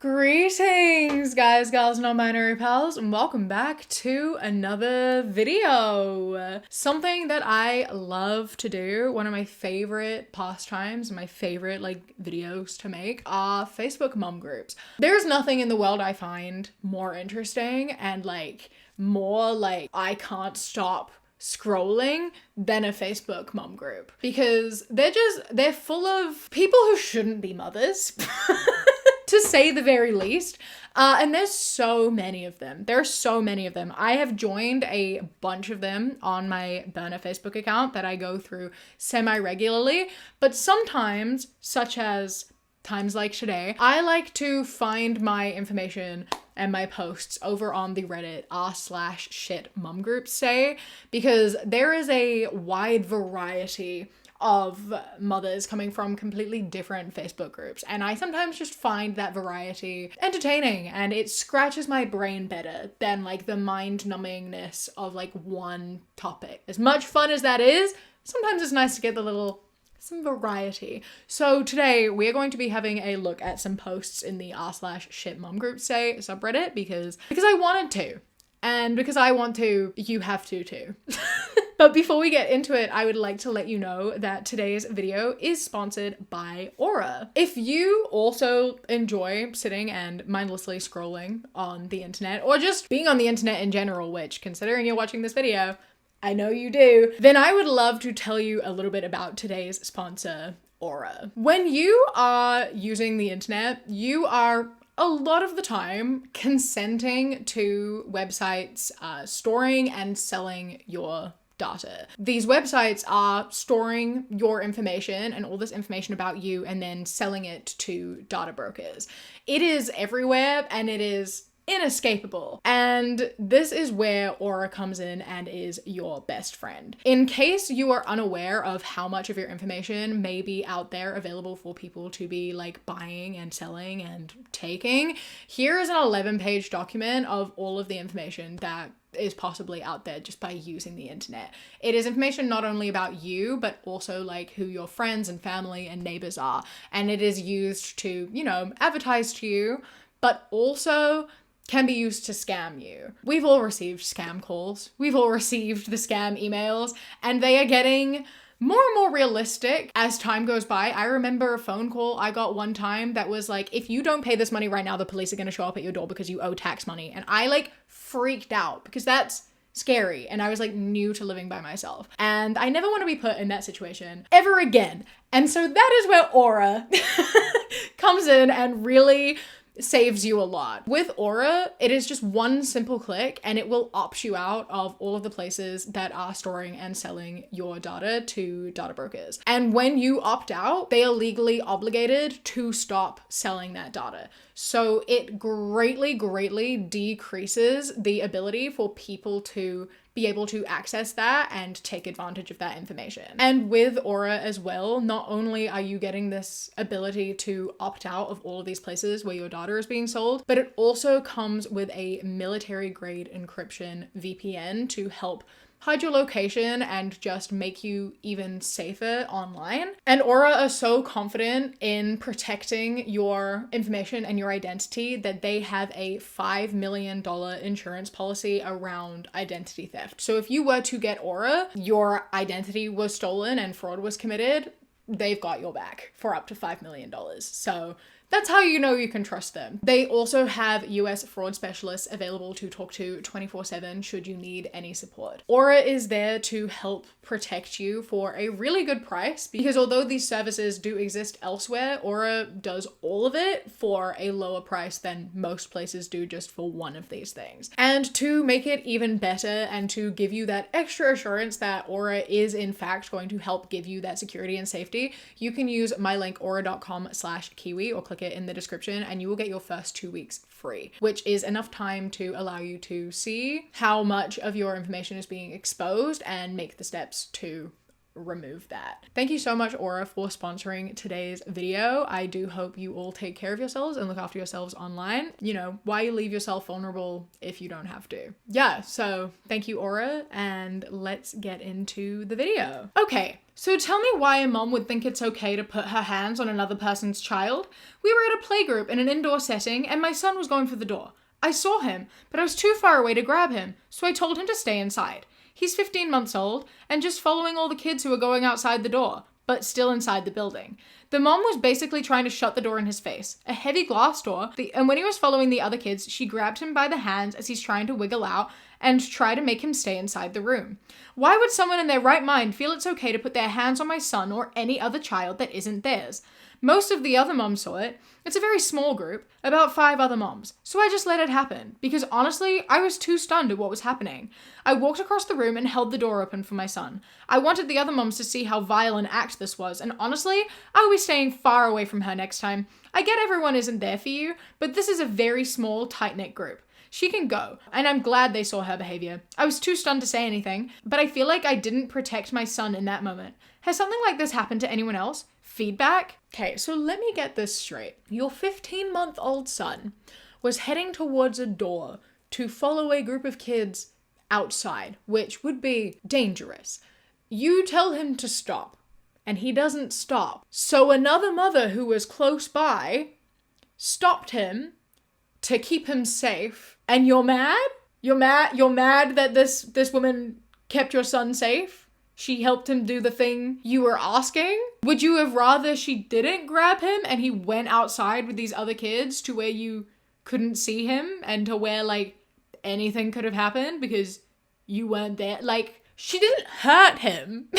Greetings, guys, gals, non-binary pals, and welcome back to another video. Something that I love to do, one of my favorite pastimes, my favorite videos to make are Facebook mum groups. There's nothing in the world I find more interesting and more I can't stop scrolling than a Facebook mum group, because they're full of people who shouldn't be mothers. To say the very least. And there's so many of them. There are so many of them. I have joined a bunch of them on my burner Facebook account that I go through semi-regularly. But sometimes, such as times like today, I like to find my information and my posts over on the Reddit r/shit mum groups say, because there is a wide variety of mothers coming from completely different Facebook groups, and I sometimes just find that variety entertaining, and it scratches my brain better than the mind-numbingness of one topic. As much fun as that is, sometimes it's nice to get some variety. So today we are going to be having a look at some posts in the r/shit mum group say subreddit because I wanted to, and because I want to, you have to too. But before we get into it, I would like to let you know that today's video is sponsored by Aura. If you also enjoy sitting and mindlessly scrolling on the internet, or just being on the internet in general, which, considering you're watching this video, I know you do, then I would love to tell you a little bit about today's sponsor, Aura. When you are using the internet, you are a lot of the time consenting to websites storing and selling your data. These websites are storing your information and all this information about you and then selling it to data brokers. It is everywhere and it is inescapable. And this is where Aura comes in and is your best friend. In case you are unaware of how much of your information may be out there available for people to be buying and selling and taking, here is an 11-page document of all of the information that is possibly out there just by using the internet. It is information not only about you, but also who your friends and family and neighbors are. And it is used to, advertise to you, but also can be used to scam you. We've all received scam calls. We've all received the scam emails, and they are getting more and more realistic as time goes by. I remember a phone call I got one time that was if you don't pay this money right now, the police are going to show up at your door because you owe tax money. And I freaked out because that's scary. And I was new to living by myself. And I never want to be put in that situation ever again. And so that is where Aura comes in and really saves you a lot. With Aura, it is just one simple click and it will opt you out of all of the places that are storing and selling your data to data brokers. And when you opt out, they are legally obligated to stop selling that data. So it greatly decreases the ability for people to be able to access that and take advantage of that information. And with Aura as well, not only are you getting this ability to opt out of all of these places where your data is being sold, but it also comes with a military grade encryption VPN to help hide your location and just make you even safer online. And Aura are so confident in protecting your information and your identity that they have a $5 million insurance policy around identity theft. So if you were to get Aura, your identity was stolen and fraud was committed, they've got your back for up to $5 million. So that's how you know you can trust them. They also have US fraud specialists available to talk to 24/7 should you need any support. Aura is there to help protect you for a really good price, because although these services do exist elsewhere, Aura does all of it for a lower price than most places do just for one of these things. And to make it even better and to give you that extra assurance that Aura is in fact going to help give you that security and safety, you can use my link aura.com/kiwi or click it in the description and you will get your first 2 weeks free, which is enough time to allow you to see how much of your information is being exposed and make the steps to remove that. Thank you so much, Aura, for sponsoring today's video. I do hope you all take care of yourselves and look after yourselves online. You know, why you leave yourself vulnerable if you don't have to? Yeah, so thank you, Aura, and let's get into the video. Okay. So tell me why a mom would think it's okay to put her hands on another person's child. We were at a playgroup in an indoor setting and my son was going for the door. I saw him, but I was too far away to grab him, so I told him to stay inside. He's 15 months old and just following all the kids who were going outside the door, but still inside the building. The mom was basically trying to shut the door in his face, a heavy glass door, and when he was following the other kids, she grabbed him by the hands as he's trying to wiggle out and try to make him stay inside the room. Why would someone in their right mind feel it's okay to put their hands on my son or any other child that isn't theirs? Most of the other moms saw it. It's a very small group, about 5 other moms. So I just let it happen, because honestly, I was too stunned at what was happening. I walked across the room and held the door open for my son. I wanted the other moms to see how vile an act this was, and honestly, I will be staying far away from her next time. I get everyone isn't there for you, but this is a very small, tight-knit group. She can go, and I'm glad they saw her behavior. I was too stunned to say anything, but I feel like I didn't protect my son in that moment. Has something like this happened to anyone else? Feedback? Okay, so let me get this straight. Your 15-month-old son was heading towards a door to follow a group of kids outside, which would be dangerous. You tell him to stop, and he doesn't stop. So another mother who was close by stopped him to keep him safe. And you're mad? You're mad that this woman kept your son safe? She helped him do the thing you were asking? Would you have rather she didn't grab him and he went outside with these other kids to where you couldn't see him and to where, like, anything could have happened because you weren't there? Like, she didn't hurt him.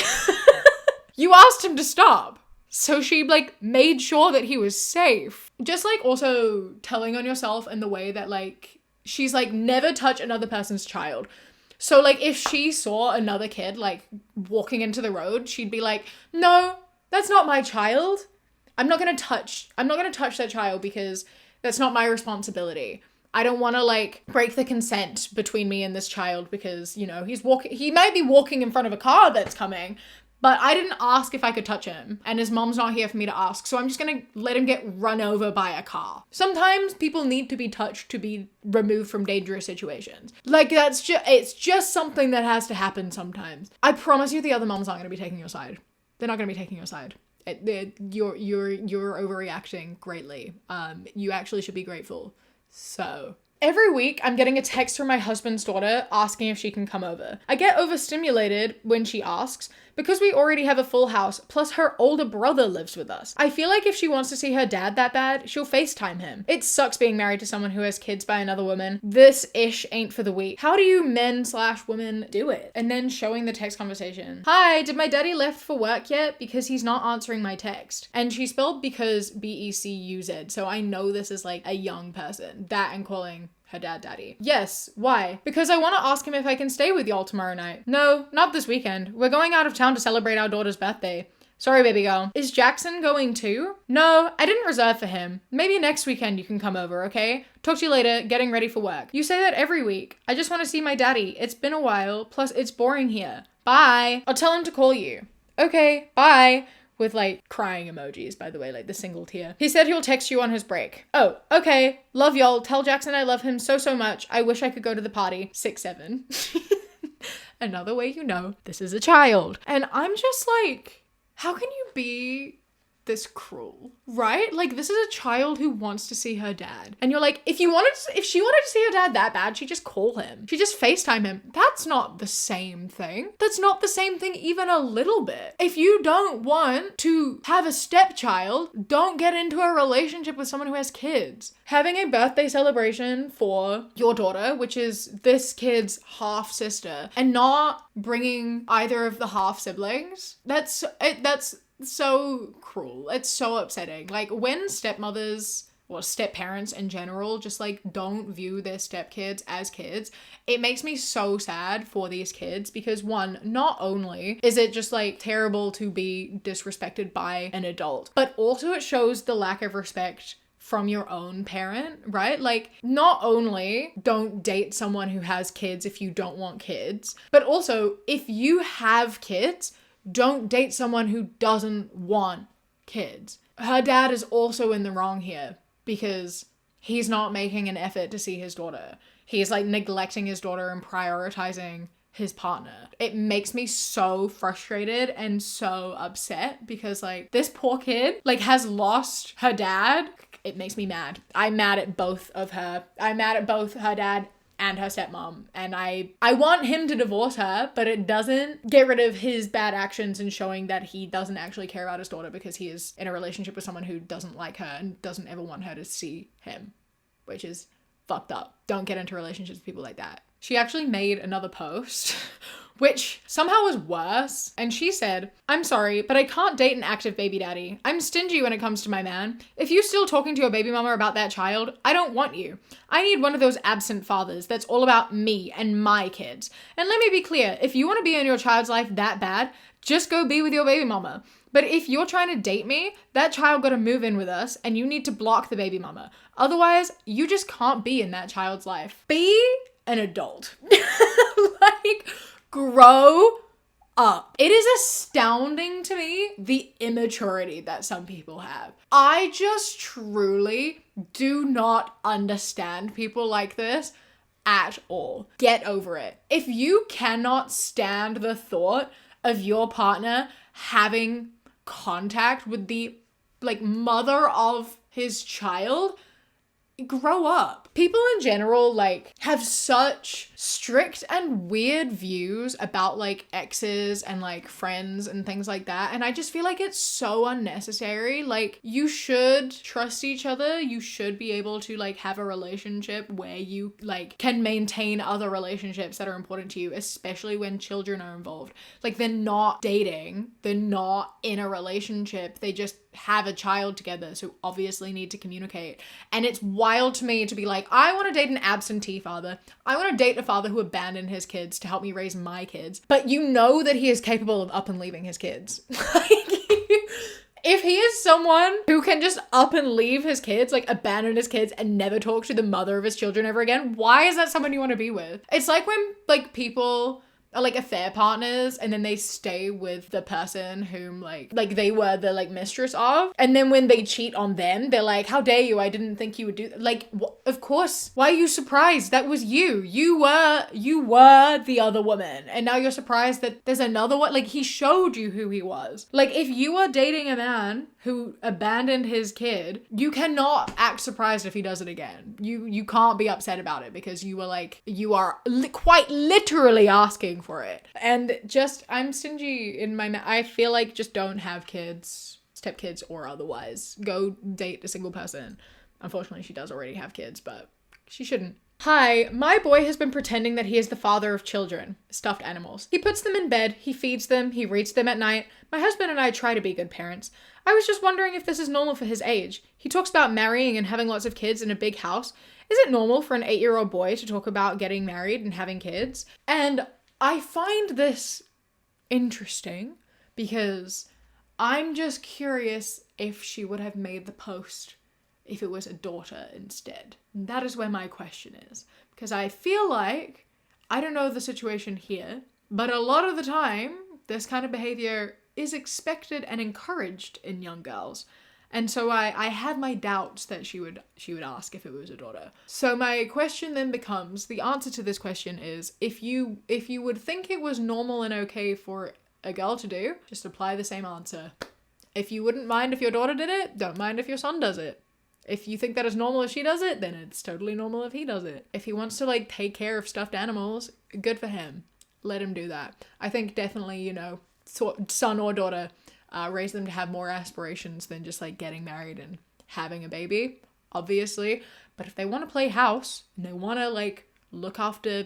You asked him to stop. So she, like, made sure that he was safe. Just, like, also telling on yourself in the way that, like, she's, like, never touch another person's child. So, like, if she saw another kid, like, walking into the road, she'd be like, no, that's not my child. I'm not gonna touch that child because that's not my responsibility. I don't want to, like, break the consent between me and this child because, you know, he might be walking in front of a car that's coming, but I didn't ask if I could touch him, and his mom's not here for me to ask, so I'm just gonna let him get run over by a car. Sometimes people need to be touched to be removed from dangerous situations. Like, it's just something that has to happen sometimes. I promise you the other moms aren't gonna be taking your side. They're not gonna be taking your side. You're overreacting greatly. You actually should be grateful. So every week, I'm getting a text from my husband's daughter asking if she can come over. I get overstimulated when she asks because we already have a full house, plus her older brother lives with us. I feel like if she wants to see her dad that bad, she'll FaceTime him. It sucks being married to someone who has kids by another woman. This ish ain't for the weak. How do you men/women do it? And then showing the text conversation. Hi, did my daddy left for work yet? Because he's not answering my text. And she spelled because B-E-C-U-Z, so I know this is like a young person. That and calling her dad daddy. Yes, why? Because I want to ask him if I can stay with y'all tomorrow night. No, not this weekend. We're going out of town to celebrate our daughter's birthday. Sorry, baby girl. Is Jackson going too? No, I didn't reserve for him. Maybe next weekend you can come over, okay? Talk to you later, getting ready for work. You say that every week. I just want to see my daddy. It's been a while, plus it's boring here. Bye. I'll tell him to call you. Okay, bye. With, like, crying emojis, by the way, like the single tear. He said he'll text you on his break. Oh, okay. Love y'all. Tell Jackson I love him so much. I wish I could go to the party. 6-7. Another way you know this is a child. And I'm just like, how can you be this cruel, right? Like, this is a child who wants to see her dad. And you're like, if she wanted to see her dad that bad, she'd just call him. She'd just FaceTime him. That's not the same thing. That's not the same thing even a little bit. If you don't want to have a stepchild, don't get into a relationship with someone who has kids. Having a birthday celebration for your daughter, which is this kid's half sister, and not bringing either of the half siblings, that's so cruel. It's so upsetting. Like, when stepmothers or step-parents in general just, like, don't view their stepkids as kids, it makes me so sad for these kids because, one, not only is it just, like, terrible to be disrespected by an adult, but also it shows the lack of respect from your own parent, right? Like, not only don't date someone who has kids if you don't want kids, but also if you have kids, don't date someone who doesn't want kids. Her dad is also in the wrong here because he's not making an effort to see his daughter. He's like neglecting his daughter and prioritizing his partner. It makes me so frustrated and so upset because like this poor kid like has lost her dad. It makes me mad. I'm mad at both of her. I'm mad at both her dad and her stepmom. And I want him to divorce her, but it doesn't get rid of his bad actions and showing that he doesn't actually care about his daughter because he is in a relationship with someone who doesn't like her and doesn't ever want her to see him, which is fucked up. Don't get into relationships with people like that. She actually made another post, which somehow was worse. And she said, "I'm sorry, but I can't date an active baby daddy. I'm stingy when it comes to my man. If you're still talking to your baby mama about that child, I don't want you. I need one of those absent fathers that's all about me and my kids. And let me be clear, if you want to be in your child's life that bad, just go be with your baby mama. But if you're trying to date me, that child got to move in with us and you need to block the baby mama. Otherwise, you just can't be in that child's life. Be an adult." Like, grow up. It is astounding to me the immaturity that some people have. I just truly do not understand people like this at all. Get over it. If you cannot stand the thought of your partner having contact with the like mother of his child, grow up. People in general like have such strict and weird views about like exes and like friends and things like that, and I just feel like it's so unnecessary. Like, you should trust each other. You should be able to like have a relationship where you like can maintain other relationships that are important to you, especially when children are involved. Like, they're not dating, they're not in a relationship, they just have a child together, so obviously need to communicate. And it's wild to me to be like, I want to date an absentee father. I want to date a father who abandoned his kids to help me raise my kids. But you know that he is capable of up and leaving his kids. If he is someone who can just up and leave his kids, like abandon his kids and never talk to the mother of his children ever again, why is that someone you want to be with? It's like when like people are like affair partners and then they stay with the person whom like they were the like mistress of, and then when they cheat on them, they're like, how dare you, I didn't think you would do that. Like, of course, why are you surprised? That was you were the other woman, and now you're surprised that there's another one. Like, he showed you who he was. Like, if you are dating a man who abandoned his kid, you cannot act surprised if he does it again. You can't be upset about it because you are quite literally asking for it. And just, I'm stingy in my I feel like just don't have kids, stepkids or otherwise. Go date a single person. Unfortunately, she does already have kids, but she shouldn't. Hi, my boy has been pretending that he is the father of children, stuffed animals. He puts them in bed, he feeds them, he reads them at night. My husband and I try to be good parents. I was just wondering if this is normal for his age. He talks about marrying and having lots of kids in a big house. Is it normal for an 8-year-old boy to talk about getting married and having kids? And I find this interesting because I'm just curious if she would have made the post if it was a daughter instead. And that is where my question is. Because I feel like, I don't know the situation here, but a lot of the time, this kind of behavior is expected and encouraged in young girls. And so I have my doubts that she would ask if it was a daughter. So my question then becomes, the answer to this question is, if you would think it was normal and okay for a girl to do, just apply the same answer. If you wouldn't mind if your daughter did it, don't mind if your son does it. If you think that it's normal if she does it, then it's totally normal if he does it. If he wants to like take care of stuffed animals, good for him. Let him do that. I think definitely, son or daughter, raise them to have more aspirations than just like getting married and having a baby, obviously. But if they want to play house and they want to like look after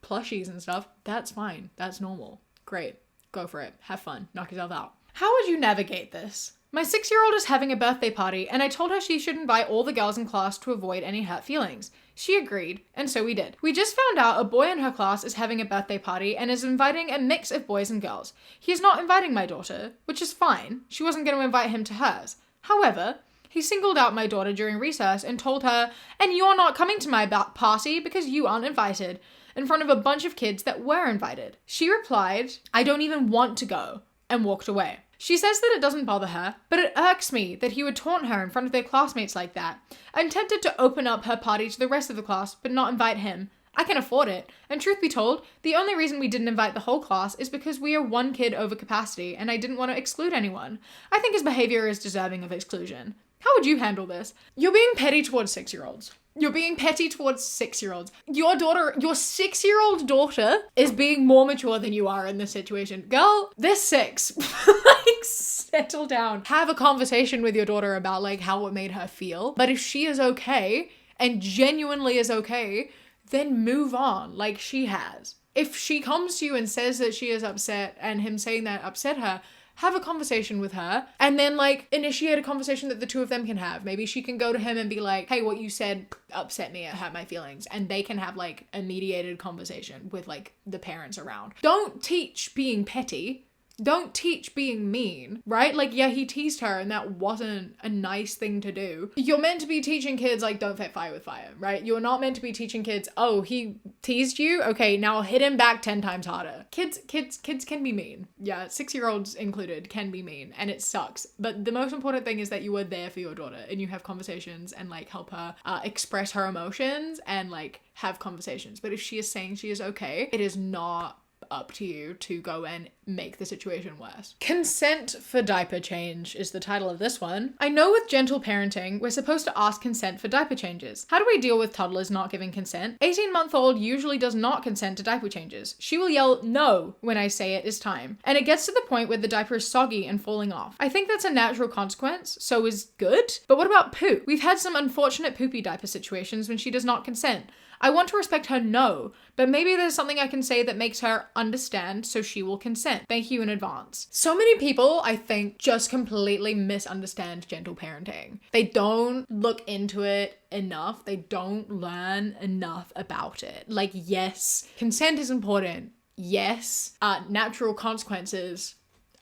plushies and stuff, that's fine. That's normal. Great. Go for it. Have fun. Knock yourself out. How would you navigate this? My 6-year-old is having a birthday party and I told her she should invite all the girls in class to avoid any hurt feelings. She agreed, and so we did. We just found out a boy in her class is having a birthday party and is inviting a mix of boys and girls. He is not inviting my daughter, which is fine. She wasn't going to invite him to hers. However, he singled out my daughter during recess and told her, and you're not coming to my party because you aren't invited, in front of a bunch of kids that were invited. She replied, I don't even want to go. and walked away. She says that it doesn't bother her, but it irks me that he would taunt her in front of their classmates like that. I'm tempted to open up her party to the rest of the class, but not invite him. I can afford it, and truth be told, the only reason we didn't invite the whole class is because we are one kid over capacity, and I didn't want to exclude anyone. I think his behavior is deserving of exclusion. How would you handle this? You're being petty towards 6-year-olds. You're being petty towards 6-year-olds. Your 6-year-old daughter is being more mature than you are in this situation. Girl, they're 6. Like, settle down. Have a conversation with your daughter about like how it made her feel. But if she is okay and genuinely is okay, then move on like she has. If she comes to you and says that she is upset and him saying that upset her, have a conversation with her and then like initiate a conversation that the two of them can have. Maybe she can go to him and be like, hey, what you said upset me, it hurt my feelings. And they can have like a mediated conversation with like the parents around. Don't teach being petty. Don't teach being mean, right? Like, yeah, he teased her and that wasn't a nice thing to do. You're meant to be teaching kids, like, don't fight fire with fire, right? You're not meant to be teaching kids, oh, he teased you? Okay, now hit him back 10 times harder. Kids can be mean. Yeah, 6-year-olds included can be mean and it sucks. But the most important thing is that you are there for your daughter and you have conversations and like help her express her emotions and like have conversations. But if she is saying she is okay, it is not up to you to go and make the situation worse. Consent for diaper change is the title of this one. I know with gentle parenting, we're supposed to ask consent for diaper changes. How do we deal with toddlers not giving consent? 18-month-old usually does not consent to diaper changes. She will yell no when I say it is time. And it gets to the point where the diaper is soggy and falling off. I think that's a natural consequence, so is good. But what about poop? We've had some unfortunate poopy diaper situations when she does not consent. I want to respect her no, but maybe there's something I can say that makes her understand so she will consent. Thank you in advance. So many people, I think, just completely misunderstand gentle parenting. They don't look into it enough. They don't learn enough about it. Like, yes, consent is important. Yes, natural consequences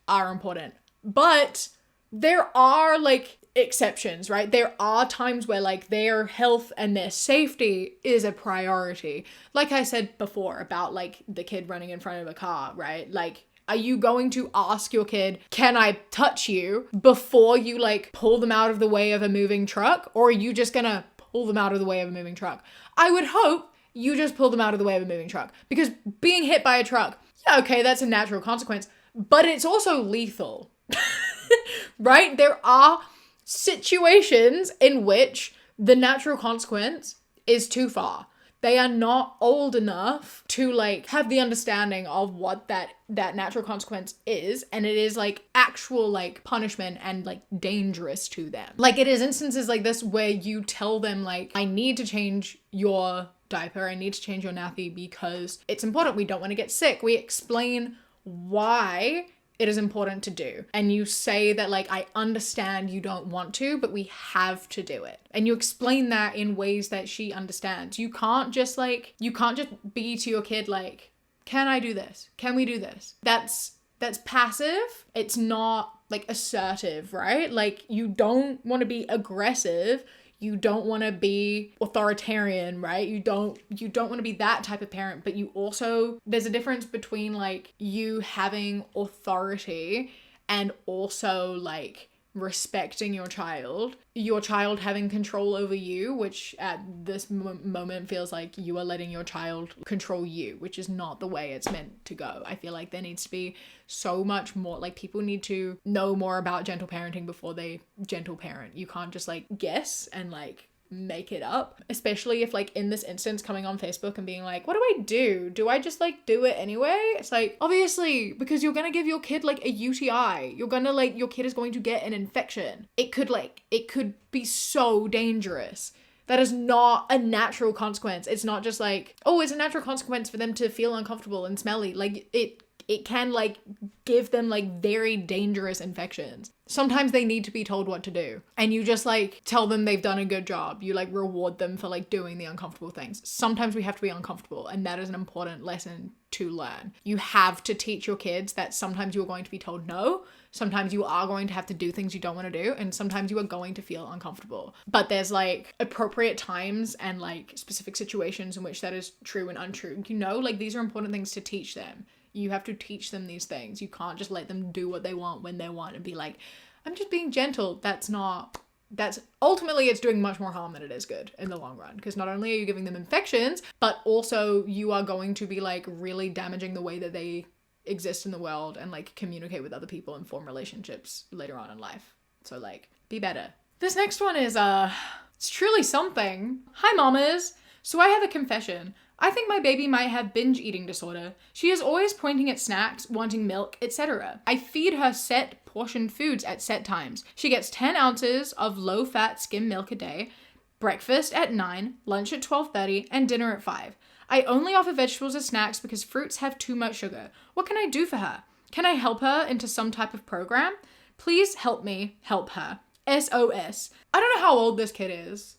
are important. But there are like exceptions, right? There are times where like their health and their safety is a priority. Like I said before about like the kid running in front of a car, right? Like, are you going to ask your kid, can I touch you, before you like pull them out of the way of a moving truck? Or are you just gonna pull them out of the way of a moving truck? I would hope you just pull them out of the way of a moving truck, because being hit by a truck, yeah, okay, that's a natural consequence, but it's also lethal. Right? There are situations in which the natural consequence is too far. They are not old enough to like have the understanding of what that natural consequence is, and it is like actual like punishment and like dangerous to them. Like, it is instances like this where you tell them like, I need to change your diaper, I need to change your nappy because it's important, we don't want to get sick. We explain why it is important to do. And you say that like, I understand you don't want to, but we have to do it. And you explain that in ways that she understands. You can't just be to your kid like, can I do this? Can we do this? That's passive. It's not like assertive, right? Like, you don't want to be aggressive. You don't want to be authoritarian, right? You don't want to be that type of parent, but you also, there's a difference between like you having authority and also like respecting your child having control over you, which at this moment feels like you are letting your child control you, which is not the way it's meant to go. I feel like there needs to be so much more, like people need to know more about gentle parenting before they gentle parent. You can't just like guess and like make it up, especially if like in this instance coming on Facebook and being like, what do I do? Do I just like do it anyway? It's like, obviously, because you're gonna give your kid like a UTI. You're gonna like, your kid is going to get an infection. It could be so dangerous. That is not a natural consequence. It's not just like, oh, it's a natural consequence for them to feel uncomfortable and smelly. Like it can like give them like very dangerous infections. Sometimes they need to be told what to do, and you just like tell them they've done a good job. You like reward them for like doing the uncomfortable things. Sometimes we have to be uncomfortable, and that is an important lesson to learn. You have to teach your kids that sometimes you are going to be told no, sometimes you are going to have to do things you don't want to do, and sometimes you are going to feel uncomfortable. But there's like appropriate times and like specific situations in which that is true and untrue. You know, like these are important things to teach them. You have to teach them these things. You can't just let them do what they want when they want and be like, I'm just being gentle. That's ultimately, it's doing much more harm than it is good in the long run, because not only are you giving them infections, but also you are going to be like really damaging the way that they exist in the world and like communicate with other people and form relationships later on in life. So like, be better. This next one is it's truly something. Hi mamas. So I have a confession. I think my baby might have binge eating disorder. She is always pointing at snacks, wanting milk, etc. I feed her set portioned foods at set times. She gets 10 ounces of low-fat skim milk a day, breakfast at 9, lunch at 12:30, and dinner at 5. I only offer vegetables as snacks because fruits have too much sugar. What can I do for her? Can I help her into some type of program? Please help me help her. SOS. I don't know how old this kid is.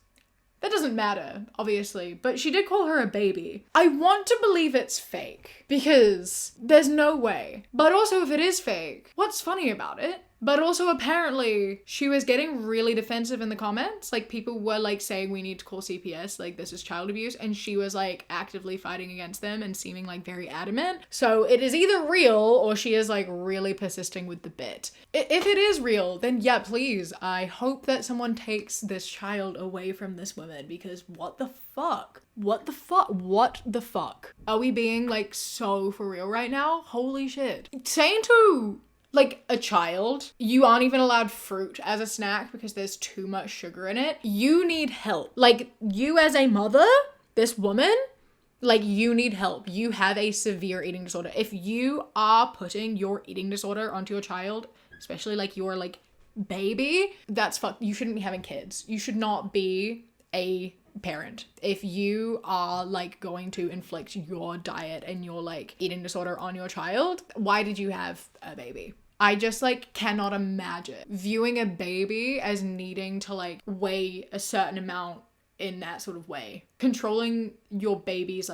That doesn't matter, obviously, but she did call her a baby. I want to believe it's fake, because there's no way. But also, if it is fake, what's funny about it? But also, apparently, she was getting really defensive in the comments. Like, people were, like, saying we need to call CPS, like, this is child abuse. And she was, like, actively fighting against them and seeming, like, very adamant. So it is either real or she is, like, really persisting with the bit. If it is real, then yeah, please. I hope that someone takes this child away from this woman, because what the fuck? What the fuck? What the fuck? Are we being, like, so for real right now? Holy shit. Saying to, like, a child, you aren't even allowed fruit as a snack because there's too much sugar in it. You need help. Like, you as a mother, this woman, like, you need help. You have a severe eating disorder. If you are putting your eating disorder onto your child, especially, like, your, like, baby, that's fucked. You shouldn't be having kids. You should not be a parent. If you are, like, going to inflict your diet and your, like, eating disorder on your child, why did you have a baby? I just, like, cannot imagine viewing a baby as needing to, like, weigh a certain amount in that sort of way. Controlling your baby's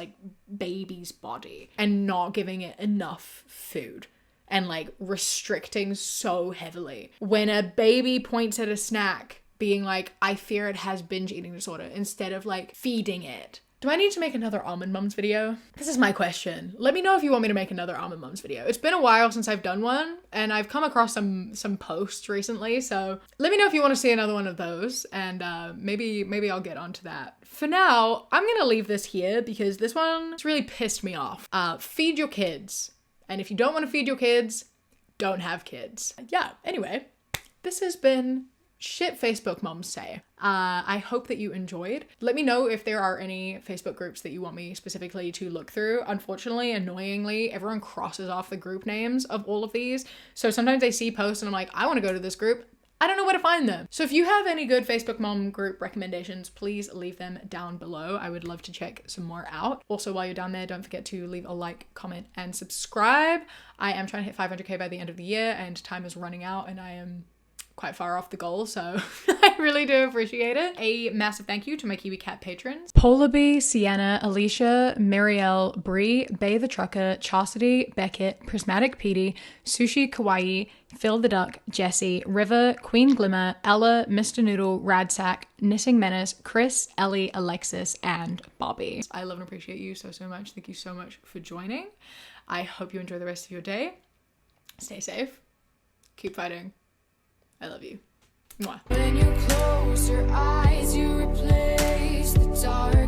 body and not giving it enough food and, like, restricting so heavily. When a baby points at a snack, being like, I fear it has binge eating disorder, instead of, like, feeding it. Do I need to make another Almond Mums video? This is my question. Let me know if you want me to make another Almond Mums video. It's been a while since I've done one, and I've come across some posts recently, so let me know if you want to see another one of those, and maybe I'll get onto that. For now, I'm gonna leave this here because this one's really pissed me off. Feed your kids. And if you don't want to feed your kids, don't have kids. Yeah, anyway, this has been Shit Facebook Moms Say. I hope that you enjoyed. Let me know if there are any Facebook groups that you want me specifically to look through. Unfortunately, annoyingly, everyone crosses off the group names of all of these. So sometimes I see posts and I'm like, I want to go to this group. I don't know where to find them. So if you have any good Facebook mom group recommendations, please leave them down below. I would love to check some more out. Also, while you're down there, don't forget to leave a like, comment, and subscribe. I am trying to hit 500k by the end of the year, and time is running out, and I am quite far off the goal, so I really do appreciate it. A massive thank you to my Kiwi Cat patrons: Polar Bee, Sienna, Alicia, Marielle, Bree, Bay the Trucker, Chastity, Beckett, Prismatic Petey, Sushi Kawaii, Phil the Duck, Jessie, River, Queen Glimmer, Ella, Mr. Noodle, Radsack, Knitting Menace, Chris, Ellie, Alexis, and Bobby. I love and appreciate you so much. Thank you so much for joining. I hope you enjoy the rest of your day. Stay safe. Keep fighting. I love you. Mwah. When you close your eyes, you replace the dark.